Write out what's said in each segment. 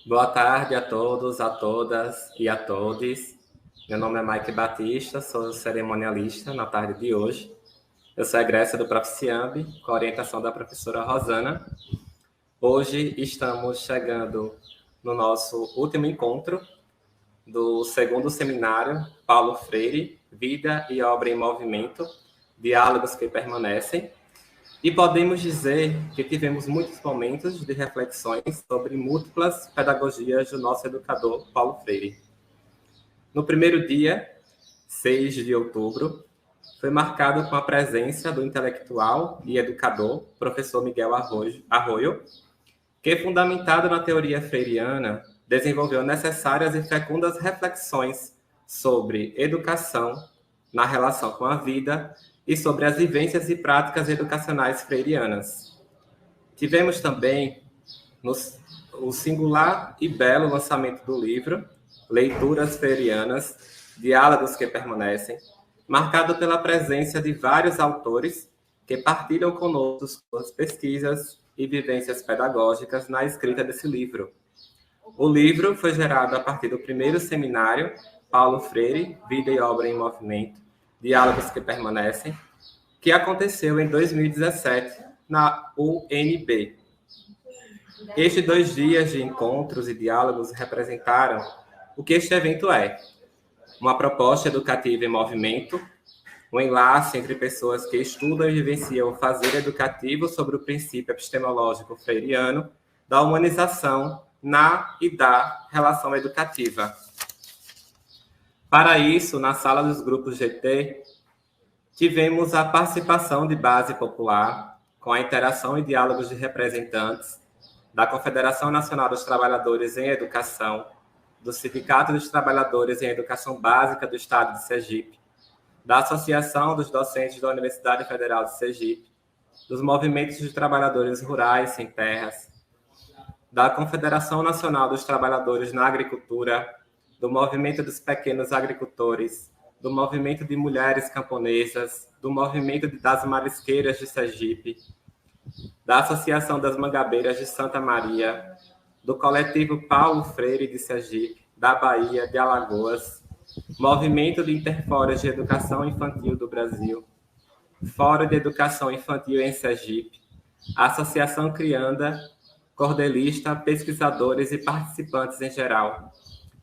Boa tarde a todos, a todas e a todes. Meu nome é Mike Batista, sou cerimonialista na tarde de hoje. Eu sou egressa do Proficiamb, com a orientação da professora Rosana. Hoje estamos chegando no nosso último encontro do segundo seminário Paulo Freire, Vida e Obra em Movimento, Diálogos que Permanecem. E podemos dizer que tivemos muitos momentos de reflexões sobre múltiplas pedagogias do nosso educador Paulo Freire. No primeiro dia, 6 de outubro, foi marcado com a presença do intelectual e educador, professor Miguel Arroyo, que, fundamentado na teoria freiriana, desenvolveu necessárias e fecundas reflexões sobre educação na relação com a vida e sobre as vivências e práticas educacionais freirianas. Tivemos também o singular e belo lançamento do livro Leituras Freirianas, Diálogos que Permanecem, marcado pela presença de vários autores que partilham conosco suas pesquisas e vivências pedagógicas na escrita desse livro. O livro foi gerado a partir do primeiro seminário Paulo Freire, Vida e Obra em Movimento, Diálogos que Permanecem, que aconteceu em 2017 na UNB. Estes 2 dias de encontros e diálogos representaram o que este evento é: uma proposta educativa em movimento, um enlace entre pessoas que estudam e vivenciam o fazer educativo sobre o princípio epistemológico freiriano da humanização na e da relação educativa. Para isso, na sala dos grupos GT, tivemos a participação de base popular, com a interação e diálogos de representantes da Confederação Nacional dos Trabalhadores em Educação, do Sindicato dos Trabalhadores em Educação Básica do Estado de Sergipe, da Associação dos Docentes da Universidade Federal de Sergipe, dos movimentos de trabalhadores rurais sem terras, da Confederação Nacional dos Trabalhadores na Agricultura, do Movimento dos Pequenos Agricultores, do Movimento de Mulheres Camponesas, do Movimento das Marisqueiras de Sergipe, da Associação das Mangabeiras de Santa Maria, do Coletivo Paulo Freire de Sergipe, da Bahia, de Alagoas, Movimento de Interfóruos de Educação Infantil do Brasil, Fórum de Educação Infantil em Sergipe, Associação Crianda, cordelista, pesquisadores e participantes em geral,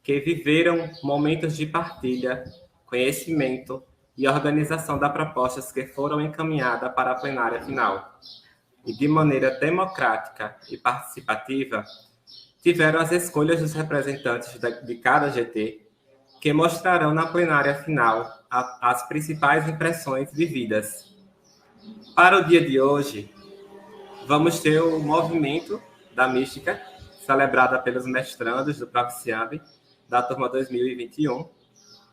que viveram momentos de partilha, conhecimento e organização das propostas que foram encaminhadas para a plenária final. E de maneira democrática e participativa, tiveram as escolhas dos representantes de cada GT, que mostrarão na plenária final as principais impressões vividas. Para o dia de hoje, vamos ter o movimento da mística, celebrada pelos mestrandos do Proficiamb, da turma 2021,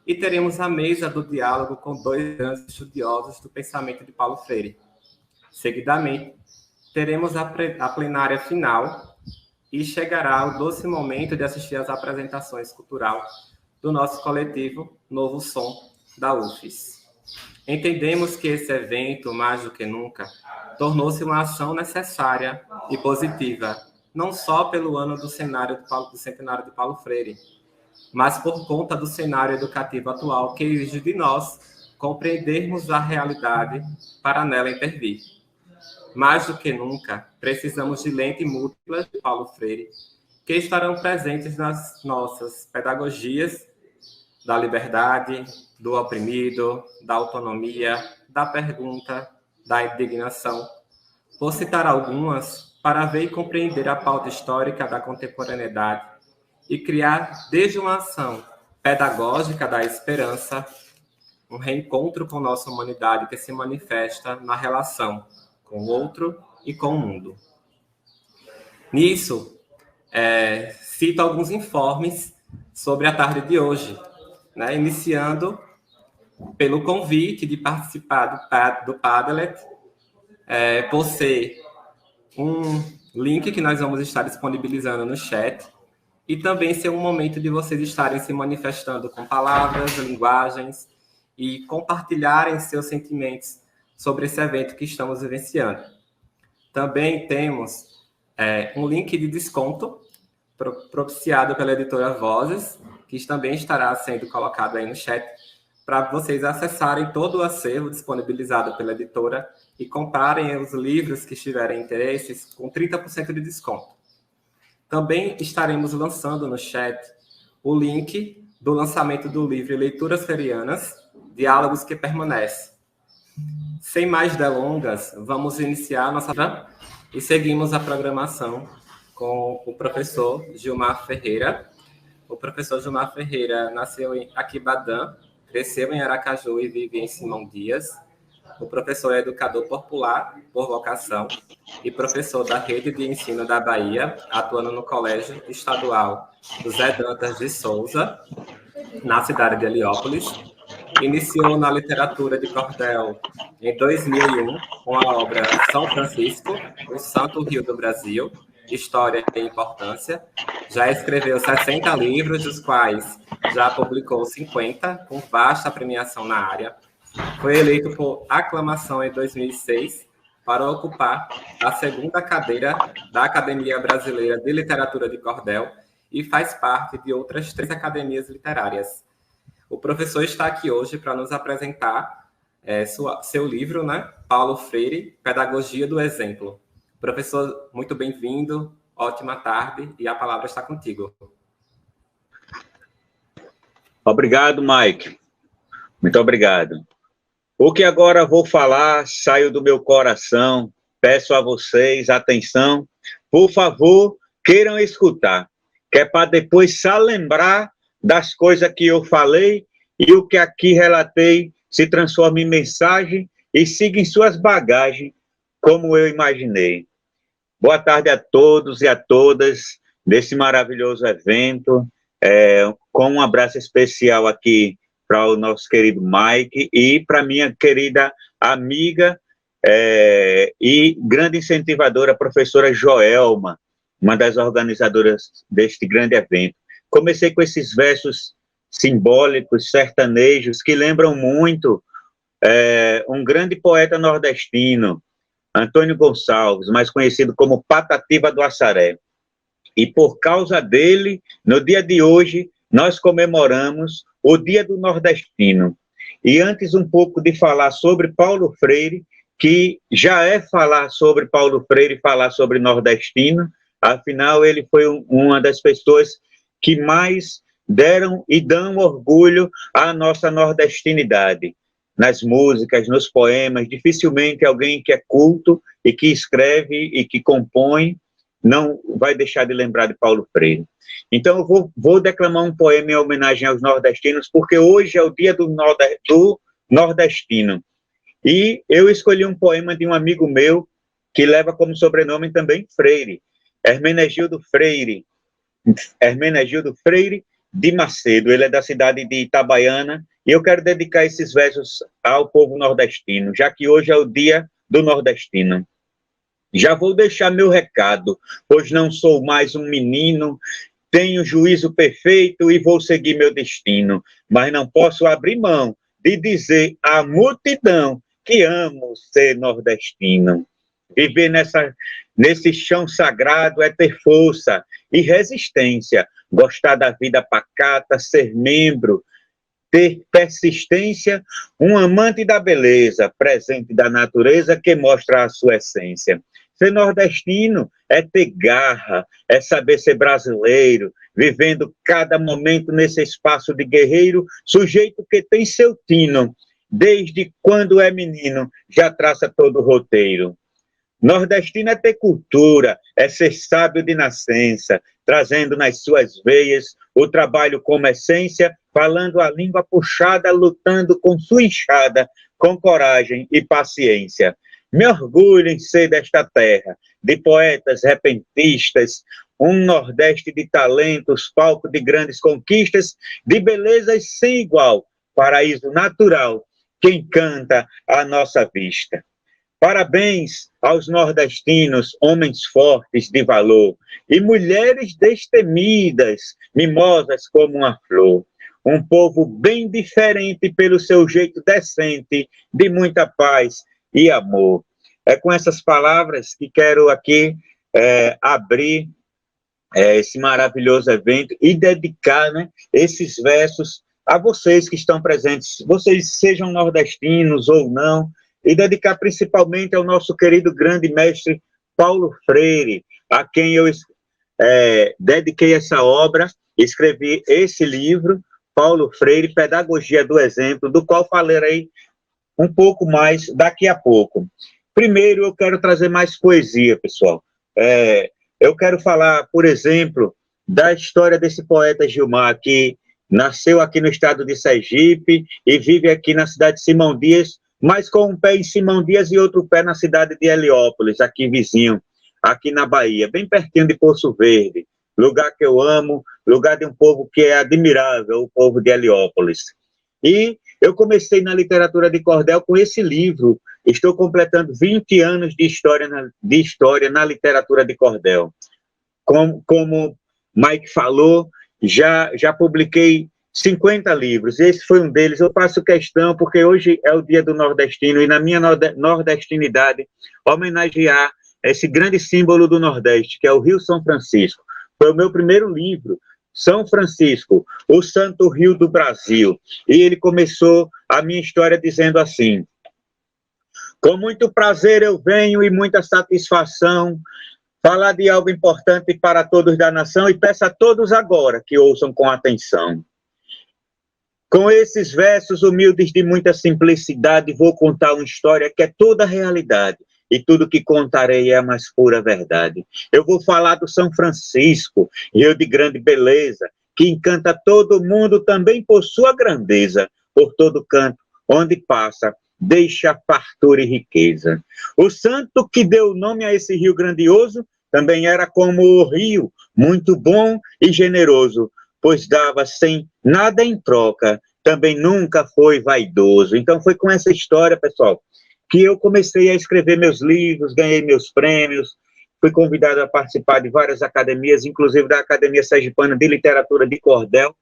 e teremos a mesa do diálogo com 2 grandes estudiosos do pensamento de Paulo Freire. Seguidamente, teremos a plenária final e chegará o doce momento de assistir às apresentações culturais do nosso coletivo Novo Som, da UFES. Entendemos que esse evento, mais do que nunca, tornou-se uma ação necessária e positiva, não só pelo ano do centenário de Paulo Freire, mas por conta do cenário educativo atual que exige de nós compreendermos a realidade para nela intervir. Mais do que nunca, precisamos de lentes múltiplas de Paulo Freire, que estarão presentes nas nossas pedagogias da liberdade, do oprimido, da autonomia, da pergunta, da indignação. Vou citar algumas para ver e compreender a pauta histórica da contemporaneidade e criar, desde uma ação pedagógica da esperança, um reencontro com nossa humanidade que se manifesta na relação com o outro e com o mundo. Nisso, cito alguns informes sobre a tarde de hoje, iniciando pelo convite de participar do Padlet, por ser um link que nós vamos estar disponibilizando no chat, e também ser um momento de vocês estarem se manifestando com palavras, linguagens, e compartilharem seus sentimentos sobre esse evento que estamos vivenciando. Também temos um link de desconto propiciado pela editora Vozes, que também estará sendo colocado aí no chat, para vocês acessarem todo o acervo disponibilizado pela editora e comprarem os livros que tiverem interesses com 30% de desconto. Também estaremos lançando no chat o link do lançamento do livro Leituras Ferianas, Diálogos que Permanecem. Sem mais delongas, vamos iniciar a nossa... E seguimos a programação com o professor Gilmar Ferreira. O professor Gilmar Ferreira nasceu em Aquibadã, cresceu em Aracaju e vive em Simão Dias. O professor é educador popular por vocação e professor da Rede de Ensino da Bahia, atuando no Colégio Estadual José Dantas de Souza, na cidade de Heliópolis. Iniciou na literatura de cordel em 2001 com a obra São Francisco, o Santo Rio do Brasil, História e Importância. Já escreveu 60 livros, dos quais já publicou 50, com vasta premiação na área. Foi eleito por aclamação em 2006 para ocupar a segunda cadeira da Academia Brasileira de Literatura de Cordel e faz parte de outras 3 academias literárias. O professor está aqui hoje para nos apresentar seu livro, né? Paulo Freire, Pedagogia do Exemplo. Professor, muito bem-vindo, ótima tarde, e a palavra está contigo. Obrigado, Mike. Muito obrigado. O que agora vou falar saiu do meu coração. Peço a vocês atenção. Por favor, queiram escutar, que é para depois só lembrar das coisas que eu falei e o que aqui relatei se transforma em mensagem e siga em suas bagagens, como eu imaginei. Boa tarde a todos e a todas desse maravilhoso evento, com um abraço especial aqui para o nosso querido Mike e para minha querida amiga e grande incentivadora, a professora Joelma, uma das organizadoras deste grande evento. Comecei com esses versos simbólicos, sertanejos, que lembram muito um grande poeta nordestino, Antônio Gonçalves, mais conhecido como Patativa do Assaré. E por causa dele, no dia de hoje, nós comemoramos o Dia do Nordestino. E antes um pouco de falar sobre Paulo Freire, que já é falar sobre Paulo Freire, falar sobre nordestino, afinal ele foi uma das pessoas que mais deram e dão orgulho à nossa nordestinidade. Nas músicas, nos poemas, dificilmente alguém que é culto e que escreve e que compõe não vai deixar de lembrar de Paulo Freire. Então eu vou declamar um poema em homenagem aos nordestinos, porque hoje é o dia do nordestino. E eu escolhi um poema de um amigo meu, que leva como sobrenome também Freire, Hermenegildo Freire de Macedo. Ele é da cidade de Itabaiana, e eu quero dedicar esses versos ao povo nordestino, já que hoje é o dia do nordestino. Já vou deixar meu recado, pois não sou mais um menino, tenho juízo perfeito e vou seguir meu destino, mas não posso abrir mão de dizer à multidão que amo ser nordestino. Viver nesse chão sagrado é ter força e resistência, gostar da vida pacata, ser membro, ter persistência, um amante da beleza, presente da natureza que mostra a sua essência. Ser nordestino é ter garra, é saber ser brasileiro, vivendo cada momento nesse espaço de guerreiro, sujeito que tem seu tino, desde quando é menino, já traça todo o roteiro. Nordestino é ter cultura, é ser sábio de nascença, trazendo nas suas veias o trabalho como essência, falando a língua puxada, lutando com sua enxada, com coragem e paciência. Me orgulho em ser desta terra, de poetas repentistas, um Nordeste de talentos, palco de grandes conquistas, de belezas sem igual, paraíso natural, que encanta a nossa vista. Parabéns aos nordestinos, homens fortes de valor, e mulheres destemidas, mimosas como uma flor. Um povo bem diferente pelo seu jeito decente, de muita paz e amor. É com essas palavras que quero aqui abrir esse maravilhoso evento e dedicar, né, esses versos a vocês que estão presentes, vocês sejam nordestinos ou não, e dedicar principalmente ao nosso querido grande mestre Paulo Freire, a quem eu dediquei essa obra, escrevi esse livro, Paulo Freire, Pedagogia do Exemplo, do qual falarei um pouco mais daqui a pouco. Primeiro, eu quero trazer mais poesia, pessoal. Eu quero falar, por exemplo, da história desse poeta Gilmar, que nasceu aqui no estado de Sergipe e vive aqui na cidade de Simão Dias, mas com um pé em Simão Dias e outro pé na cidade de Heliópolis, aqui vizinho, aqui na Bahia, bem pertinho de Poço Verde, lugar que eu amo, lugar de um povo que é admirável, o povo de Heliópolis. E eu comecei na literatura de cordel com esse livro, estou completando 20 anos de história na literatura de cordel. Como Mike falou, já publiquei 50 livros, esse foi um deles. Eu faço questão, porque hoje é o dia do nordestino, e na minha nordestinidade, homenagear esse grande símbolo do Nordeste, que é o Rio São Francisco. Foi o meu primeiro livro, São Francisco, o Santo Rio do Brasil. E ele começou a minha história dizendo assim: com muito prazer eu venho e muita satisfação falar de algo importante para todos da nação, e peço a todos agora que ouçam com atenção. Com esses versos humildes de muita simplicidade, vou contar uma história que é toda a realidade, e tudo que contarei é a mais pura verdade. Eu vou falar do São Francisco, rio de grande beleza, que encanta todo mundo também por sua grandeza, por todo canto, onde passa, deixa fartura e riqueza. O santo que deu nome a esse rio grandioso também era como o rio, muito bom e generoso, pois dava sem nada em troca, também nunca foi vaidoso. Então foi com essa história, pessoal, que eu comecei a escrever meus livros, ganhei meus prêmios, fui convidado a participar de várias academias, inclusive da Academia Sergipana de Literatura de Cordel,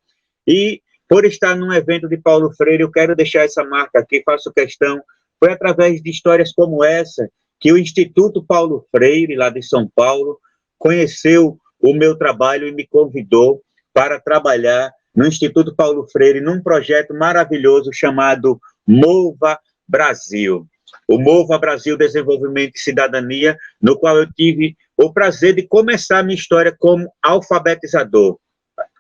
e por estar num evento de Paulo Freire, eu quero deixar essa marca aqui, faço questão. Foi através de histórias como essa que o Instituto Paulo Freire, lá de São Paulo, conheceu o meu trabalho e me convidou para trabalhar no Instituto Paulo Freire, num projeto maravilhoso chamado Mova Brasil. O Mova Brasil Desenvolvimento e Cidadania, no qual eu tive o prazer de começar a minha história como alfabetizador,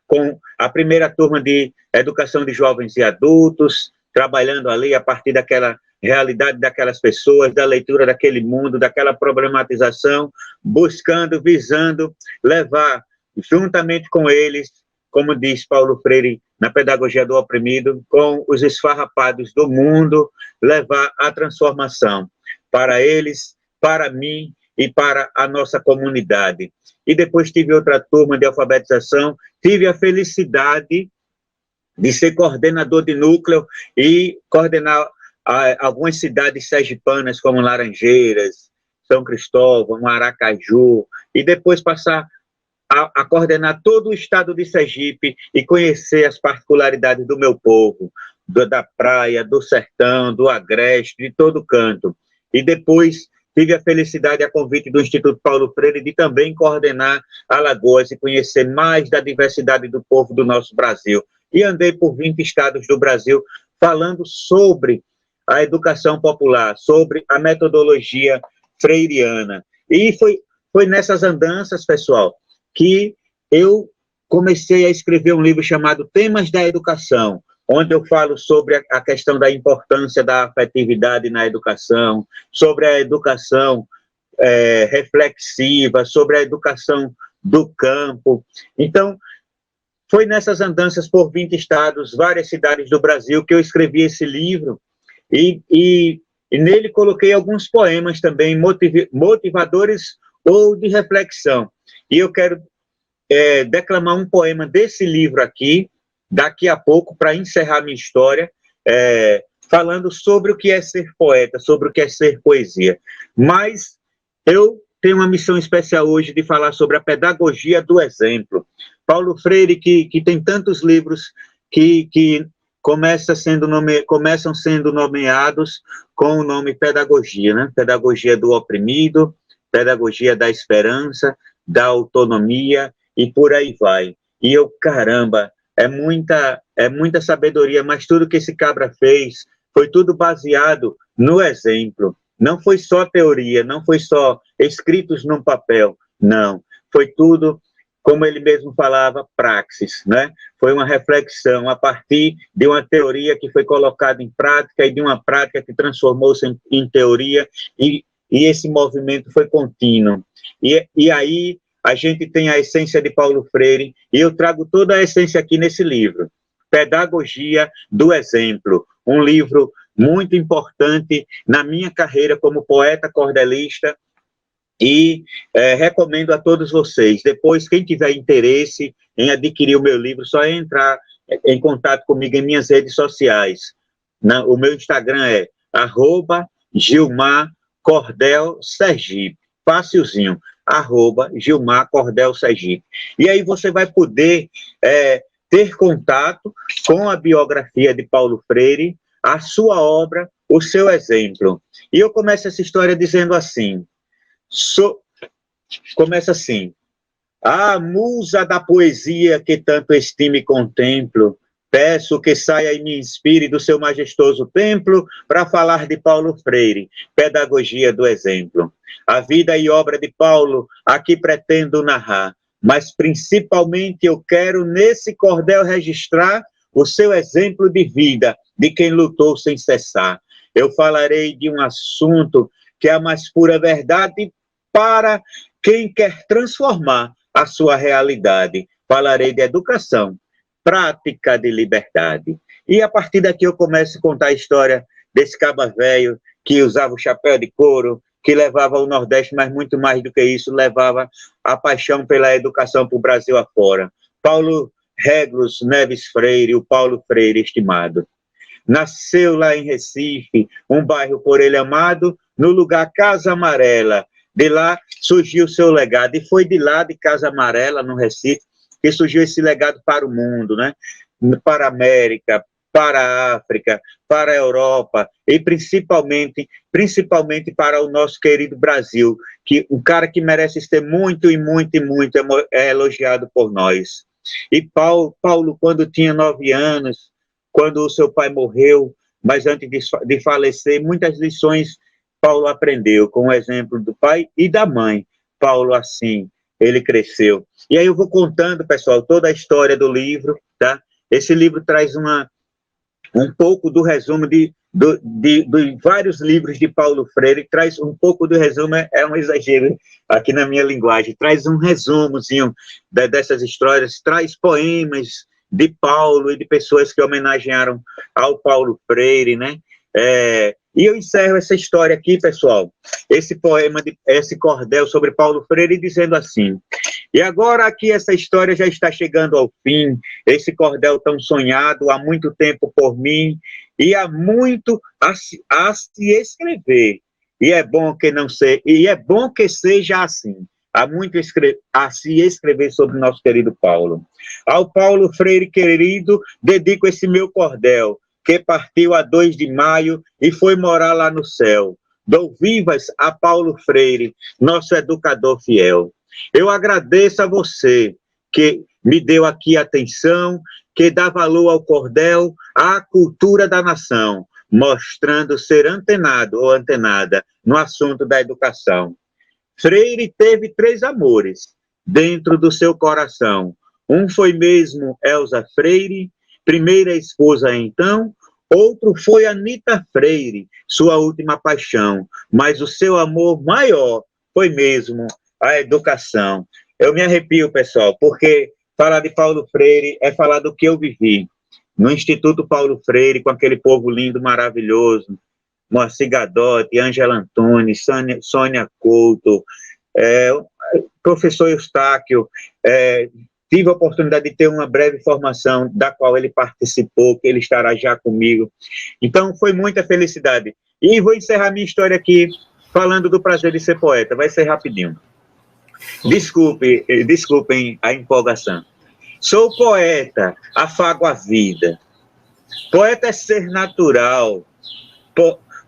com a primeira turma de educação de jovens e adultos, trabalhando ali a partir daquela realidade daquelas pessoas, da leitura daquele mundo, daquela problematização, buscando, visando levar, juntamente com eles, como diz Paulo Freire na Pedagogia do Oprimido, com os esfarrapados do mundo, levar a transformação para eles, para mim e para a nossa comunidade. E depois tive outra turma de alfabetização, tive a felicidade de ser coordenador de núcleo e coordenar algumas cidades sergipanas, como Laranjeiras, São Cristóvão, Aracaju, e depois passar a coordenar todo o estado de Sergipe e conhecer as particularidades do meu povo, da praia, do sertão, do agreste, de todo canto. E depois tive a felicidade, a convite do Instituto Paulo Freire, de também coordenar Alagoas e conhecer mais da diversidade do povo do nosso Brasil. E andei por 20 estados do Brasil falando sobre a educação popular, sobre a metodologia freiriana. E foi nessas andanças, pessoal, que eu comecei a escrever um livro chamado Temas da Educação, onde eu falo sobre a questão da importância da afetividade na educação, sobre a educação reflexiva, sobre a educação do campo. Então, foi nessas andanças por 20 estados, várias cidades do Brasil, que eu escrevi esse livro, e nele coloquei alguns poemas também motivadores ou de reflexão. E eu quero declamar um poema desse livro aqui, daqui a pouco, para encerrar minha história, falando sobre o que é ser poeta, sobre o que é ser poesia. Mas eu tenho uma missão especial hoje de falar sobre a pedagogia do exemplo. Paulo Freire, que tem tantos livros que começam sendo nomeados com o nome pedagogia, né? Pedagogia do oprimido, pedagogia da esperança, da autonomia e por aí vai. E eu, caramba, é muita sabedoria, mas tudo que esse cabra fez foi tudo baseado no exemplo. Não foi só teoria, não foi só escritos num papel, não. Foi tudo, como ele mesmo falava, praxis, né? Foi uma reflexão a partir de uma teoria que foi colocada em prática e de uma prática que transformou-se em teoria, e esse movimento foi contínuo. E aí a gente tem a essência de Paulo Freire, e eu trago toda a essência aqui nesse livro, Pedagogia do Exemplo, um livro muito importante na minha carreira como poeta cordelista, e recomendo a todos vocês. Depois, quem tiver interesse em adquirir o meu livro, só entrar em contato comigo em minhas redes sociais. O meu Instagram é @GilmarCordelSergipe, facilzinho, @GilmarCordelSergipe. E aí você vai poder ter contato com a biografia de Paulo Freire, a sua obra, o seu exemplo. E eu começo essa história dizendo assim, começa assim: a musa da poesia que tanto estimo e contemplo, peço que saia e me inspire do seu majestoso templo para falar de Paulo Freire, pedagogia do exemplo. A vida e obra de Paulo aqui pretendo narrar, mas principalmente eu quero nesse cordel registrar o seu exemplo de vida, de quem lutou sem cessar. Eu falarei de um assunto que é a mais pura verdade para quem quer transformar a sua realidade. Falarei de educação, prática de liberdade. E a partir daqui eu começo a contar a história desse caba velho que usava o chapéu de couro, que levava ao Nordeste, mas muito mais do que isso, levava a paixão pela educação para o Brasil afora. Paulo Régulos Neves Freire, o Paulo Freire estimado. Nasceu lá em Recife, um bairro por ele amado, no lugar Casa Amarela. De lá surgiu o seu legado, e foi de lá, de Casa Amarela, no Recife, que surgiu esse legado para o mundo, né? Para a América, para a África, para a Europa, e principalmente para o nosso querido Brasil, que um cara que merece ser muito e muito e muito elogiado por nós. E Paulo, quando tinha 9 anos, quando o seu pai morreu, mas antes de falecer, muitas lições Paulo aprendeu com o exemplo do pai e da mãe. Paulo, assim, ele cresceu. E aí eu vou contando, pessoal, toda a história do livro, tá? Esse livro traz um pouco do resumo de vários livros de Paulo Freire, traz um pouco do resumo, é um exagero aqui na minha linguagem, traz um resumozinho dessas histórias, traz poemas de Paulo e de pessoas que homenagearam ao Paulo Freire, né? E eu encerro essa história aqui, pessoal, esse poema, esse cordel sobre Paulo Freire, dizendo assim: e agora aqui essa história já está chegando ao fim, esse cordel tão sonhado há muito tempo por mim, e há muito a se escrever, e é bom que seja assim. Há muito a se escrever sobre o nosso querido Paulo. Ao Paulo Freire querido, dedico esse meu cordel, que partiu a 2 de maio e foi morar lá no céu. Dou vivas a Paulo Freire, nosso educador fiel. Eu agradeço a você que me deu aqui atenção, que dá valor ao cordel, à cultura da nação, mostrando ser antenado ou antenada no assunto da educação. Freire teve 3 amores dentro do seu coração. Um foi mesmo Elza Freire, primeira esposa então, outro foi Anita Freire, sua última paixão, mas o seu amor maior foi mesmo a educação. Eu me arrepio, pessoal, porque falar de Paulo Freire é falar do que eu vivi no Instituto Paulo Freire, com aquele povo lindo, maravilhoso, Moacir Gadotti, Ângela Antunes, Sônia Couto, professor Eustáquio. Tive a oportunidade de ter uma breve formação da qual ele participou, que ele estará já comigo. Então, foi muita felicidade. E vou encerrar minha história aqui falando do prazer de ser poeta. Vai ser rapidinho. Desculpem a empolgação. Sou poeta, afago a vida. Poeta é ser natural.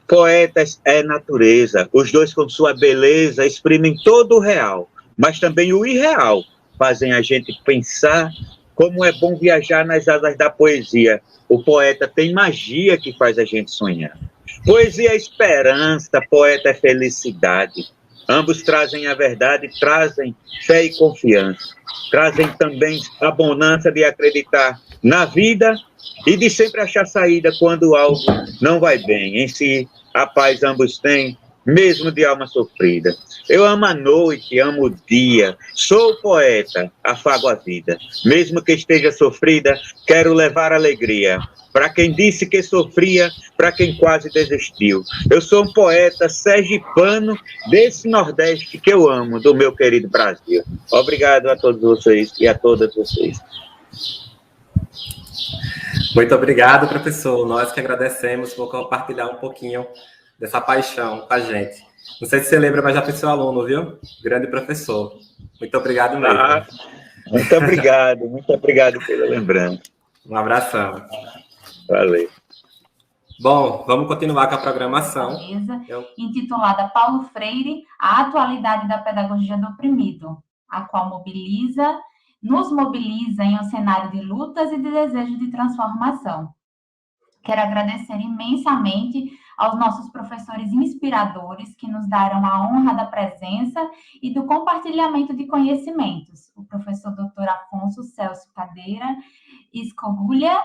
Poeta é natureza. Os dois, com sua beleza, exprimem todo o real, mas também o irreal. fazem a gente pensar. Como é bom viajar nas asas da poesia. O poeta tem magia que faz a gente sonhar. Poesia é esperança, poeta é felicidade. Ambos trazem a verdade, trazem fé e confiança. Trazem também a bonança de acreditar na vida e de sempre achar saída quando algo não vai bem. Em si, a paz ambos têm, mesmo de alma sofrida. Eu amo a noite, amo o dia, sou poeta, afago a vida. Mesmo que esteja sofrida, quero levar alegria. Para quem disse que sofria, para quem quase desistiu. Eu sou um poeta sergipano desse Nordeste que eu amo, do meu querido Brasil. Obrigado a todos vocês e a todas vocês. Muito obrigado, professor. Nós que agradecemos por compartilhar um pouquinho dessa paixão com a gente. Não sei se você lembra, mas já fui seu aluno, viu? Grande professor. Muito obrigado mesmo. Muito obrigado pela lembrança. Um abração. Valeu. Bom, vamos continuar com a programação. Intitulada Paulo Freire, a atualidade da pedagogia do oprimido, a qual nos mobiliza em um cenário de lutas e de desejo de transformação. Quero agradecer imensamente aos nossos professores inspiradores que nos deram a honra da presença e do compartilhamento de conhecimentos. O professor Dr. Afonso Celso Cadeira Escogulha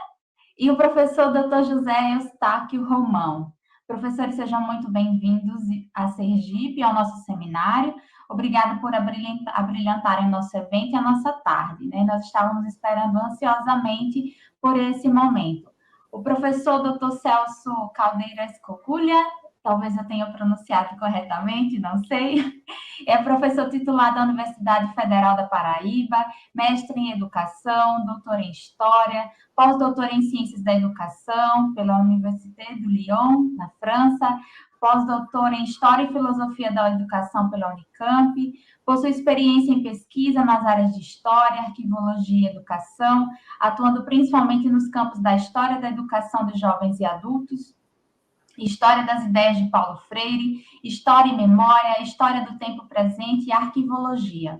e o professor Dr. José Eustáquio Romão. Professores, sejam muito bem-vindos a Sergipe e ao nosso seminário. Obrigado por abrilhantarem o nosso evento e a nossa tarde, né? Nós estávamos esperando ansiosamente por esse momento. O professor Dr. Celso Caldeira Escogulha, talvez eu tenha pronunciado corretamente, não sei, é professor titular da Universidade Federal da Paraíba, mestre em Educação, doutor em História, pós-doutor em Ciências da Educação pela Université de Lyon, na França, pós-doutor em História e Filosofia da Educação pela Unicamp, possui experiência em pesquisa nas áreas de História, Arquivologia e Educação, atuando principalmente nos campos da História da Educação de Jovens e Adultos, História das Ideias de Paulo Freire, História e Memória, História do Tempo Presente e Arquivologia.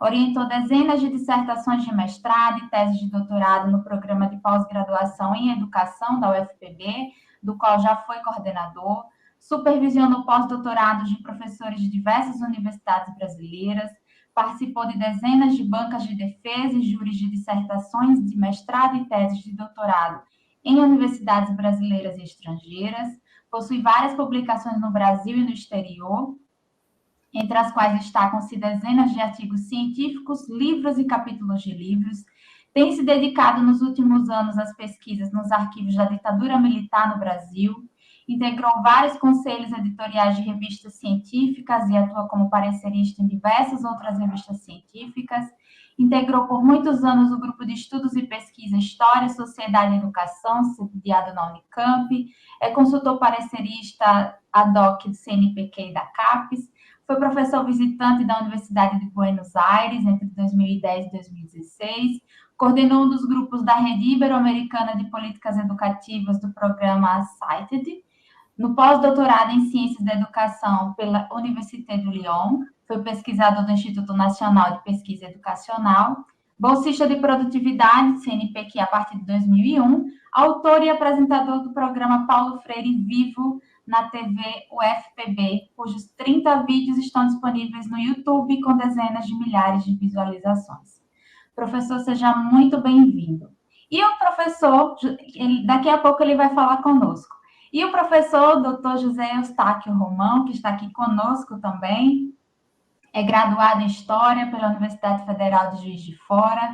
Orientou dezenas de dissertações de mestrado e teses de doutorado no programa de pós-graduação em Educação da UFPB, do qual já foi coordenador, supervisionou pós-doutorados de professores de diversas universidades brasileiras, participou de dezenas de bancas de defesa e júris de dissertações de mestrado e teses de doutorado em universidades brasileiras e estrangeiras, possui várias publicações no Brasil e no exterior, entre as quais destacam-se dezenas de artigos científicos, livros e capítulos de livros. Tem se dedicado nos últimos anos às pesquisas nos arquivos da ditadura militar no Brasil, integrou vários conselhos editoriais de revistas científicas e atua como parecerista em diversas outras revistas científicas, integrou por muitos anos o grupo de estudos e pesquisa História, Sociedade e Educação, sediado na Unicamp, é consultor parecerista ad hoc do CNPq e da CAPES, foi professor visitante da Universidade de Buenos Aires entre 2010 e 2016, coordenou um dos grupos da Rede Ibero-Americana de Políticas Educativas do programa Cited, no pós-doutorado em Ciências da Educação pela Université de Lyon, foi pesquisador do Instituto Nacional de Pesquisa Educacional, bolsista de produtividade, CNPq, a partir de 2001, autor e apresentador do programa Paulo Freire Vivo na TV UFPB, cujos 30 vídeos estão disponíveis no YouTube com dezenas de milhares de visualizações. Professor, seja muito bem-vindo. E o professor, daqui a pouco ele vai falar conosco. E o professor Dr. José Eustáquio Romão, que está aqui conosco também, é graduado em História pela Universidade Federal de Juiz de Fora,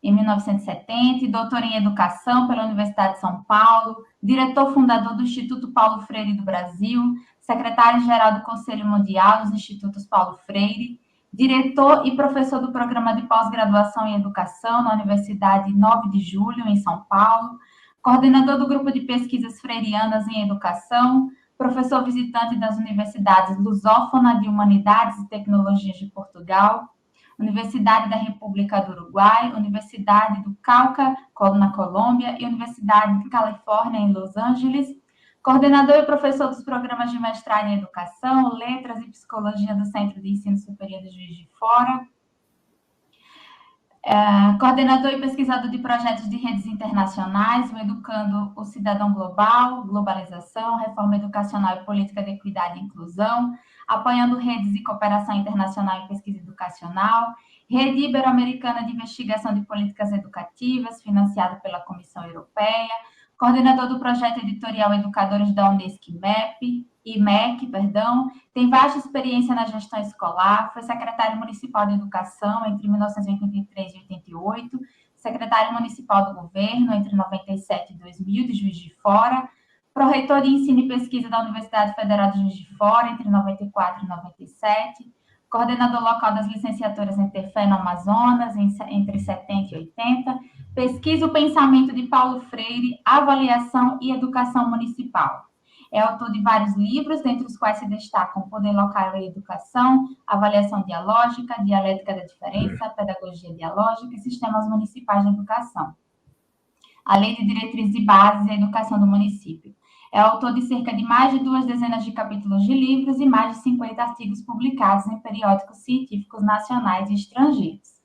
em 1970, e doutor em Educação pela Universidade de São Paulo, diretor fundador do Instituto Paulo Freire do Brasil, secretário-geral do Conselho Mundial dos Institutos Paulo Freire, diretor e professor do Programa de Pós-Graduação em Educação na Universidade 9 de Julho, em São Paulo, coordenador do Grupo de Pesquisas Freirianas em Educação, professor visitante das Universidades Lusófona de Humanidades e Tecnologias de Portugal, Universidade da República do Uruguai, Universidade do Cauca, na Colômbia, e Universidade de Califórnia, em Los Angeles, coordenador e professor dos programas de mestrado em Educação, Letras e Psicologia do Centro de Ensino Superior de Juiz de Fora, Coordenador e pesquisador de projetos de redes internacionais, o Educando o Cidadão Global, Globalização, Reforma Educacional e Política de Equidade e Inclusão, apoiando redes de cooperação internacional em pesquisa educacional, Rede Ibero-Americana de Investigação de Políticas Educativas, financiado pela Comissão Europeia, coordenador do projeto editorial Educadores da Unesco IMEC, tem vasta experiência na gestão escolar, foi secretário municipal de educação entre 1983 e 88, secretário municipal do governo entre 97 e 2000 de Juiz de Fora, pró-reitor de ensino e pesquisa da Universidade Federal de Juiz de Fora entre 94 e 97, coordenador local das licenciaturas em Tefé no Amazonas entre 70 e 80, pesquisa o pensamento de Paulo Freire, avaliação e educação municipal. É autor de vários livros, dentre os quais se destacam Poder Local e Educação, Avaliação Dialógica, Dialética da Diferença, Pedagogia Dialógica e Sistemas Municipais de Educação. A Lei de Diretrizes e Bases da Educação do Município. É autor de cerca de mais de 2 dezenas de capítulos de livros e mais de 50 artigos publicados em periódicos científicos nacionais e estrangeiros.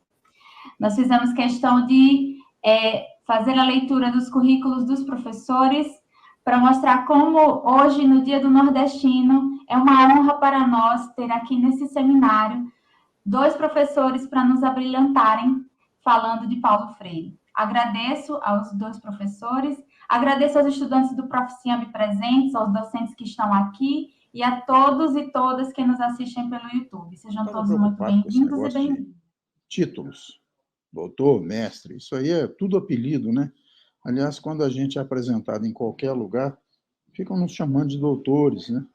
Nós fizemos questão de fazer a leitura dos currículos dos professores para mostrar como hoje, no Dia do Nordestino, é uma honra para nós ter aqui nesse seminário 2 professores para nos abrilhantarem falando de Paulo Freire. Agradeço aos 2 professores, agradeço aos estudantes do Proficiamb presentes, aos docentes que estão aqui e a todos e todas que nos assistem pelo YouTube. Sejam todos muito bem-vindos e bem-vindos. Títulos, doutor, mestre, isso aí é tudo apelido, né? Aliás, quando a gente é apresentado em qualquer lugar, ficam nos chamando de doutores, né?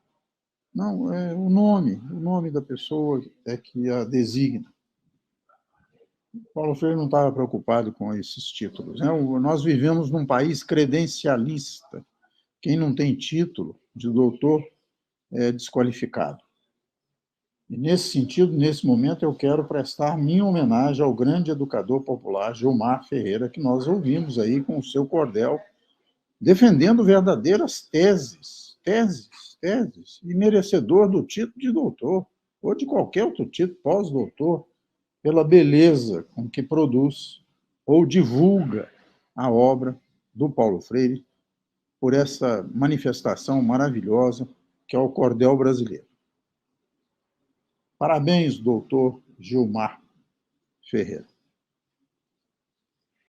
Não, é o nome da pessoa é que a designa. Paulo Freire não estava preocupado com esses títulos, né? Nós vivemos num país credencialista. Quem não tem título de doutor é desqualificado. E, nesse sentido, nesse momento, eu quero prestar minha homenagem ao grande educador popular Gilmar Ferreira, que nós ouvimos aí com o seu cordel, defendendo verdadeiras teses, e merecedor do título de doutor, ou de qualquer outro título, pós-doutor, pela beleza com que produz ou divulga a obra do Paulo Freire, por essa manifestação maravilhosa que é o cordel brasileiro. Parabéns, doutor Gilmar Ferreira.